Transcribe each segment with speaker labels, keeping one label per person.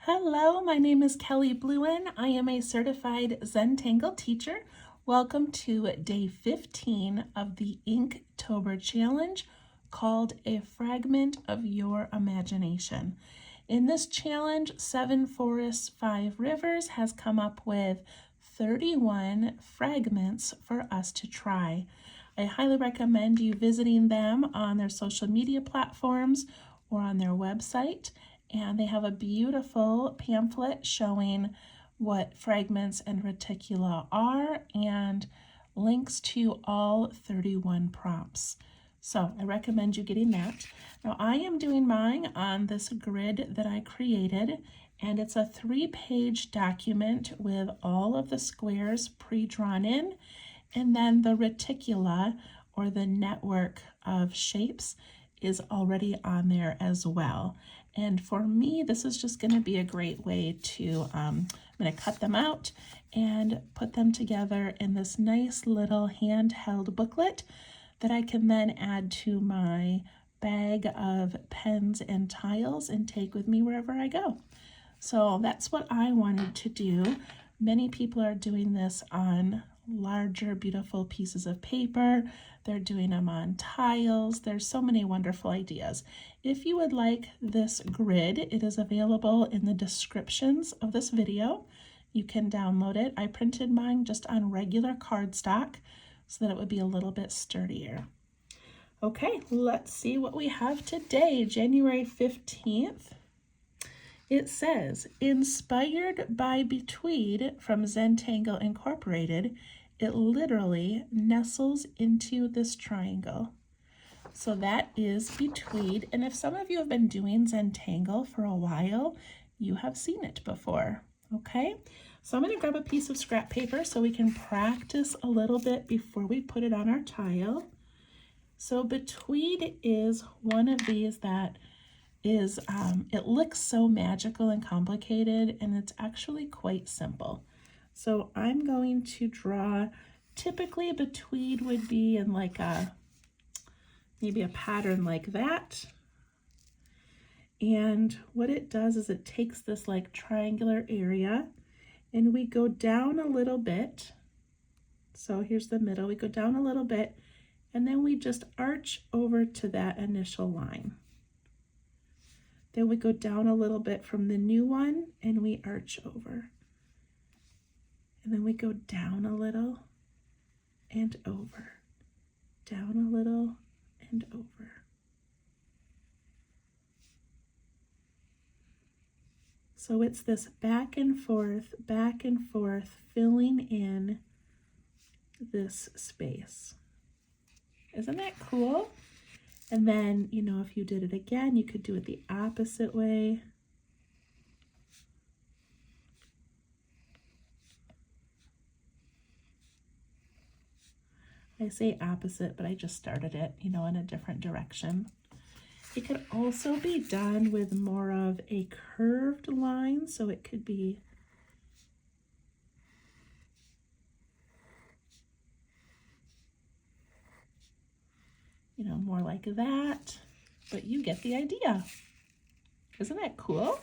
Speaker 1: Hello, my name is Kelly Bluen. I am a certified Zentangle teacher. Welcome to day 15 of the Inktober challenge called A Fragment of Your Imagination. In this challenge, 7 Forests, 5 Rivers has come up with 31 fragments for us to try. I highly recommend you visiting them on their social media platforms or on their website. And they have a beautiful pamphlet showing what fragments and reticula are and links to all 31 prompts. So I recommend you getting that. Now I am doing mine on this grid that I created, and it's a 3-page document with all of the squares pre-drawn in, and then the reticula, or the network of shapes, is already on there as well. And for me, this is just going to be a great way to, I'm going to cut them out and put them together in this nice little handheld booklet that I can then add to my bag of pens and tiles and take with me wherever I go. So that's what I wanted to do. Many people are doing this on larger, beautiful pieces of paper. They're doing them on tiles. There's so many wonderful ideas. If you would like this grid, it is available in the descriptions of this video. You can download it. I printed mine just on regular cardstock so that it would be a little bit sturdier. Okay, let's see what we have today, January 15th. It says, inspired by Betweed from Zentangle Incorporated, it literally nestles into this triangle. So that is Betweed, and if some of you have been doing Zentangle for a while, you have seen it before, okay? So I'm going to grab a piece of scrap paper so we can practice a little bit before we put it on our tile. So Betweed is one of these that is, it looks so magical and complicated, and it's actually quite simple. So I'm going to draw, typically a Betweed would be in like maybe a pattern like that. And what it does is it takes this like triangular area and we go down a little bit. So here's the middle, we go down a little bit and then we just arch over to that initial line. Then we go down a little bit from the new one and we arch over. And then we go down a little and over, down a little and over. So it's this back and forth, filling in this space. Isn't that cool? And then, you know, if you did it again, you could do it the opposite way. I say opposite, but I just started it, you know, in a different direction. It could also be done with more of a curved line, so it could be more like that, but you get the idea. Isn't that cool?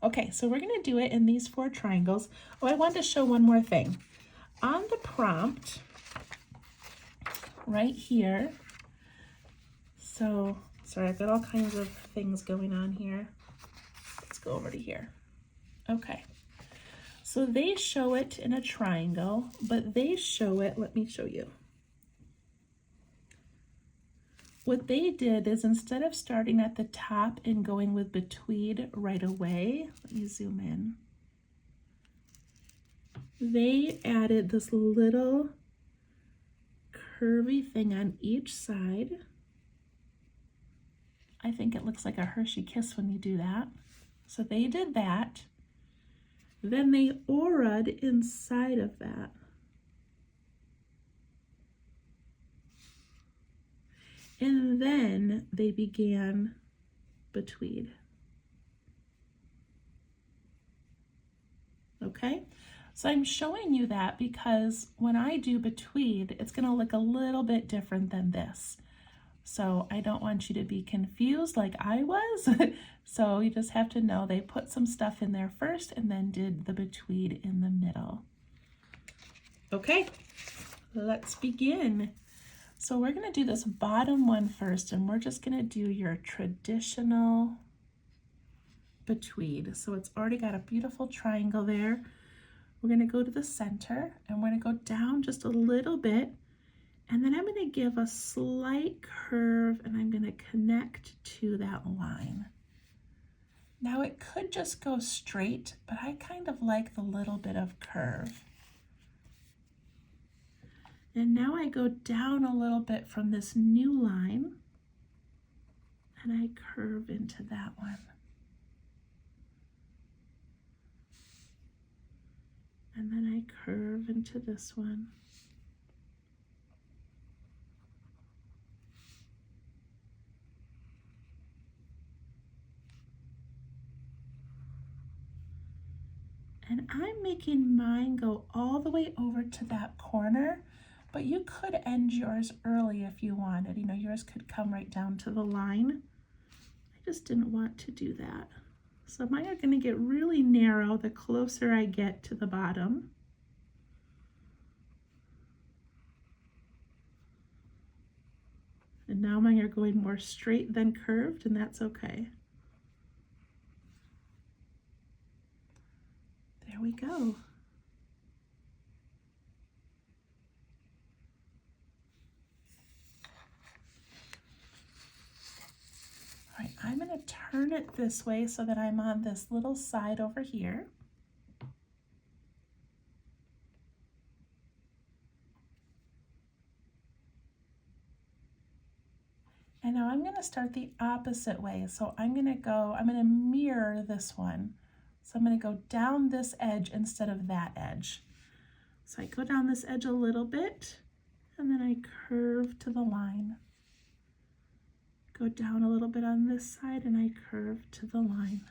Speaker 1: Okay, so we're going to do it in these 4 triangles. Oh, I wanted to show one more thing. On the prompt, right here, so, sorry, I've got all kinds of things going on here. Let's go over to here. Okay, so they show it in a triangle, but they show it, let me show you. What they did is instead of starting at the top and going with Betweed right away, let me zoom in, they added this little curvy thing on each side. I think it looks like a Hershey kiss when you do that. So they did that. Then they auraed inside of that. And then they began Betweed. Okay, so I'm showing you that because when I do Betweed, it's going to look a little bit different than this. So I don't want you to be confused like I was. So you just have to know they put some stuff in there first and then did the betweed in the middle. Okay, let's begin. So we're going to do this bottom one first, and we're just going to do your traditional betweed. So it's already got a beautiful triangle there. We're going to go to the center, and we're going to go down just a little bit, and then I'm going to give a slight curve, and I'm going to connect to that line. Now it could just go straight, but I kind of like the little bit of curve. And now I go down a little bit from this new line, and I curve into that one. And then I curve into this one. And I'm making mine go all the way over to that corner, but you could end yours early if you wanted. You know, yours could come right down to the line. I just didn't want to do that. So mine are going to get really narrow the closer I get to the bottom. And now mine are going more straight than curved, and that's okay. There we go. All right, I'm going to turn it this way so that I'm on this little side over here. And now I'm going to start the opposite way. So I'm going to mirror this one. So I'm going to go down this edge instead of that edge. So I go down this edge a little bit, and then I curve to the line. Go down a little bit on this side, and I curve to the line.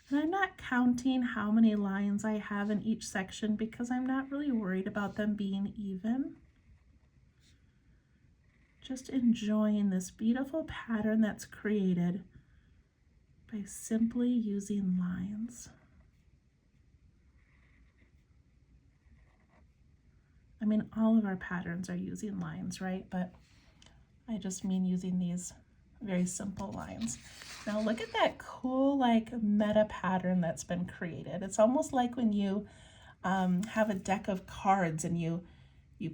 Speaker 1: And I'm not counting how many lines I have in each section because I'm not really worried about them being even. Just enjoying this beautiful pattern that's created by simply using lines. I mean, all of our patterns are using lines, right? But I just mean using these very simple lines. Now look at that cool like meta pattern that's been created. It's almost like when you have a deck of cards and you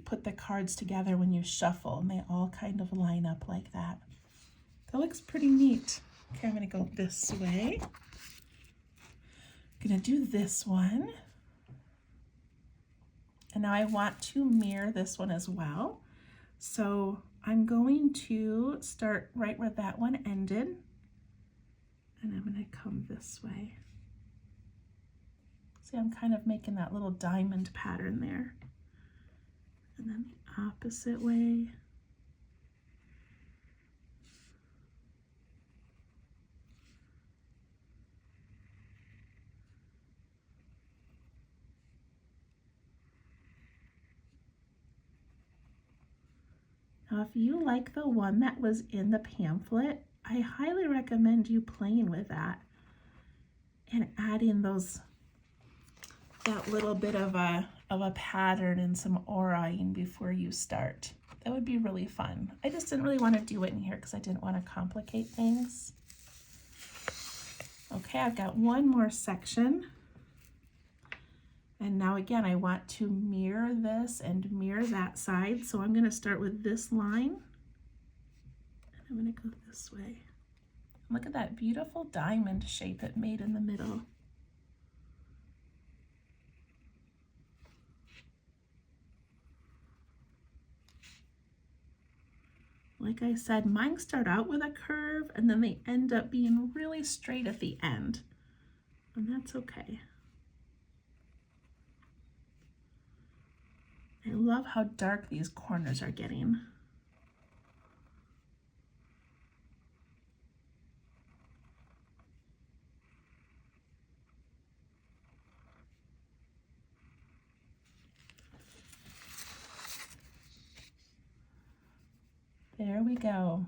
Speaker 1: put the cards together when you shuffle and they all kind of line up like that. That looks pretty neat. Okay, I'm gonna go this way. I'm gonna do this one. And now I want to mirror this one as well. So I'm going to start right where that one ended. And I'm gonna come this way. See, I'm kind of making that little diamond pattern there. And then the opposite way. Now, if you like the one that was in the pamphlet, I highly recommend you playing with that and adding that little bit of a pattern and some auraing before you start. That would be really fun. I just didn't really want to do it in here because I didn't want to complicate things. Okay, I've got one more section. And now again, I want to mirror this and mirror that side. So I'm going to start with this line. And I'm going to go this way. Look at that beautiful diamond shape it made in the middle. Like I said, mine start out with a curve and then they end up being really straight at the end. And that's okay. I love how dark these corners are getting. There we go.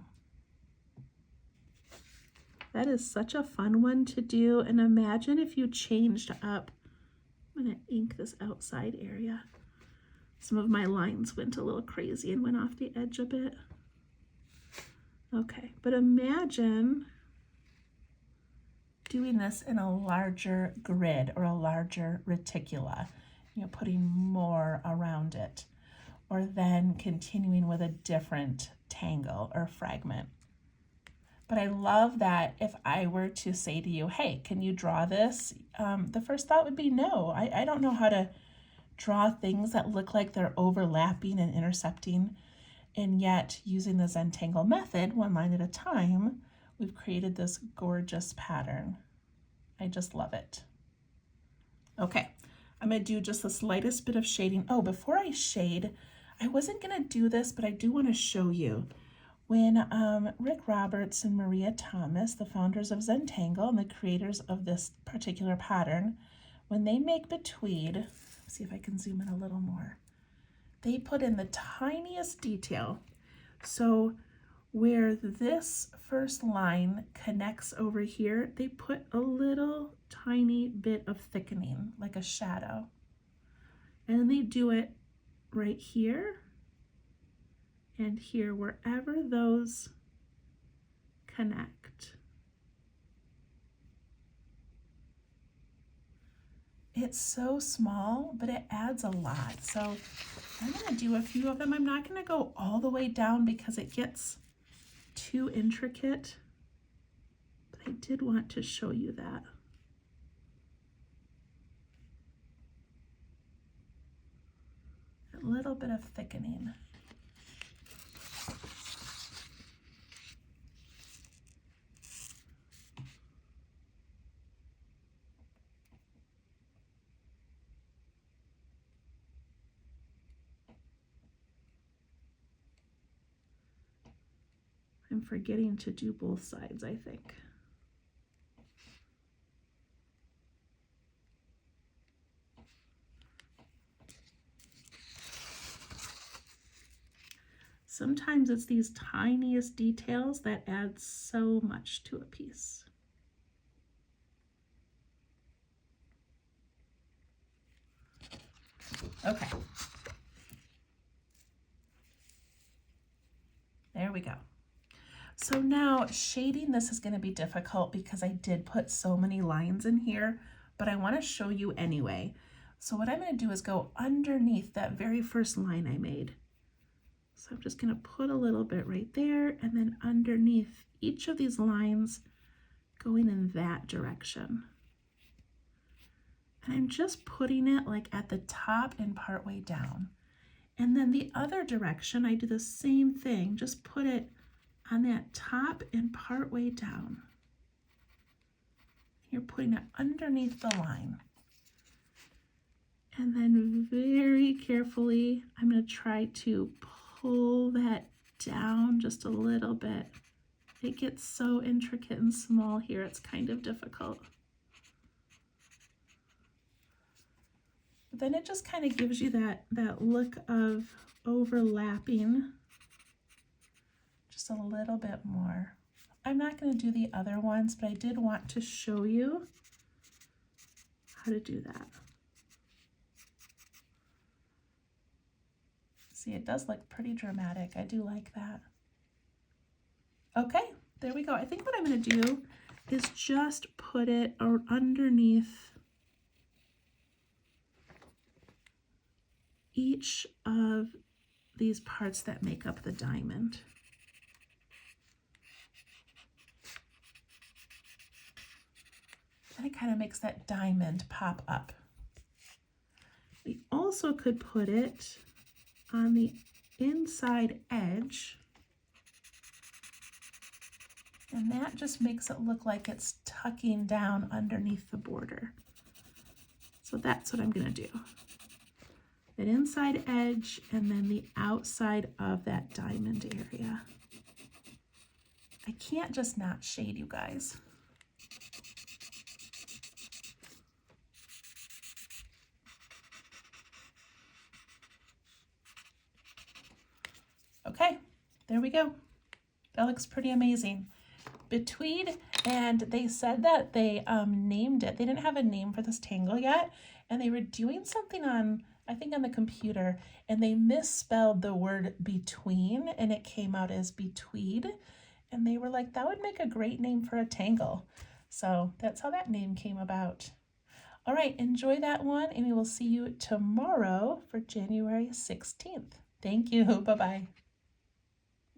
Speaker 1: That is such a fun one to do, and imagine if you changed up. I'm going to ink this outside area. Some of my lines went a little crazy and went off the edge a bit. Okay, but imagine doing this in a larger grid or a larger reticula, putting more around it, or then continuing with a different tangle or fragment. But I love that if I were to say to you, hey, can you draw this? The first thought would be no. I don't know how to draw things that look like they're overlapping and intercepting. And yet, using the Zentangle method, one line at a time, we've created this gorgeous pattern. I just love it. Okay, I'm going to do just the slightest bit of shading. Oh, before I shade, I wasn't going to do this, but I do want to show you. When Rick Roberts and Maria Thomas, the founders of Zentangle and the creators of this particular pattern, when they make Betweed, see if I can zoom in a little more, they put in the tiniest detail. So where this first line connects over here, they put a little tiny bit of thickening, like a shadow. And they do it right here and here, wherever those connect. It's so small, but it adds a lot. So I'm going to do a few of them. I'm not going to go all the way down because it gets too intricate, but I did want to show you that. A little bit of thickening. I'm forgetting to do both sides, I think. Sometimes it's these tiniest details that add so much to a piece. Okay. There we go. So now shading this is going to be difficult because I did put so many lines in here, but I want to show you anyway. So what I'm going to do is go underneath that very first line I made. So I'm just going to put a little bit right there, and then underneath each of these lines going in that direction. And I'm just putting it like at the top and part way down. And then the other direction, I do the same thing, just put it on that top and part way down. You're putting it underneath the line. And then very carefully, I'm going to try to pull that down just a little bit. It gets so intricate and small here, it's kind of difficult. But then it just kind of gives you that look of overlapping just a little bit more. I'm not going to do the other ones, but I did want to show you how to do that. See, it does look pretty dramatic. I do like that. Okay, there we go. I think what I'm going to do is just put it underneath each of these parts that make up the diamond. And it kind of makes that diamond pop up. We also could put it on the inside edge, and that just makes it look like it's tucking down underneath the border. So that's what I'm going to do. That inside edge and then the outside of that diamond area. I can't just not shade, you guys. Okay, there we go. That looks pretty amazing. Betweed, and they said that they named it. They didn't have a name for this tangle yet, and they were doing something on, I think on the computer, and they misspelled the word between, and it came out as Betweed, and they were like, that would make a great name for a tangle. So that's how that name came about. All right, enjoy that one, and we will see you tomorrow for January 16th. Thank you. Bye-bye.